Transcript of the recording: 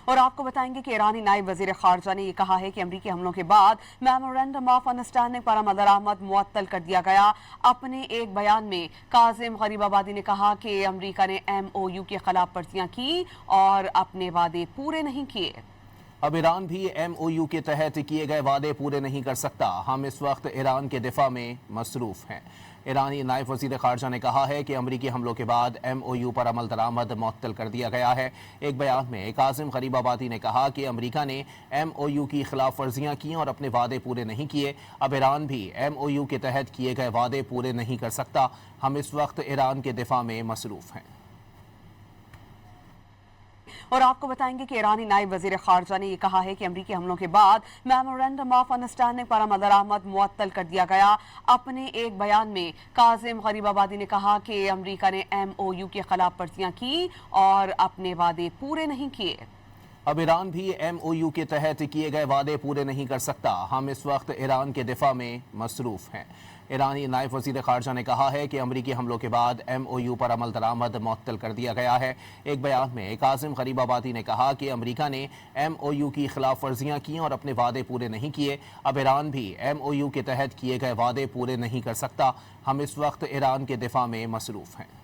اور آپ کو بتائیں گے کہ ایرانی نائب وزیر خارجہ نے یہ کہا ہے کہ امریکی حملوں کے بعد میمورنڈم آف انڈرسٹینڈنگ پر عمل درآمد معطل کر دیا گیا۔ اپنے ایک بیان میں کاظم غریب آبادی نے کہا کہ امریکہ نے MOU کی خلاف ورزیاں کی اور اپنے وعدے پورے نہیں کیے۔ اب ایران بھی MOU کے تحت کیے گئے وعدے پورے نہیں کر سکتا۔ ہم اس وقت ایران کے دفاع میں مصروف ہیں۔ ایرانی نائب وزیر خارجہ نے کہا ہے کہ امریکی حملوں کے بعد MOU پر عمل درآمد معطل کر دیا گیا ہے۔ ایک بیان میں کاظم غریب آبادی نے کہا کہ امریکہ نے MOU کی خلاف ورزیاں کی اور اپنے وعدے پورے نہیں کیے۔ اب ایران بھی MOU کے تحت کیے گئے وعدے پورے نہیں کر سکتا۔ ہم اس وقت ایران کے دفاع میں مصروف ہیں۔ اور آپ کو بتائیں گے کہ ایرانی نائب وزیر خارجہ نے یہ کہا ہے کہ امریکی حملوں کے بعد میمورنڈم آف انڈرسٹینڈنگ پر عمل درآمد معطل کر دیا گیا۔ اپنے ایک بیان میں کاظم غریب آبادی نے کہا کہ امریکہ نے MOU کی خلاف ورزیاں کی اور اپنے وعدے پورے نہیں کیے۔ اب ایران بھی MOU کے تحت کیے گئے وعدے پورے نہیں کر سکتا۔ ہم اس وقت ایران کے دفاع میں مصروف ہیں۔ ایرانی نائب وزیر خارجہ نے کہا ہے کہ امریکی حملوں کے بعد MOU پر عمل درآمد معطل کر دیا گیا ہے۔ ایک بیان میں کاظم غریب آبادی نے کہا کہ امریکہ نے MOU کی خلاف ورزیاں کی اور اپنے وعدے پورے نہیں کیے۔ اب ایران بھی MOU کے تحت کیے گئے وعدے پورے نہیں کر سکتا۔ ہم اس وقت ایران کے دفاع میں مصروف ہیں۔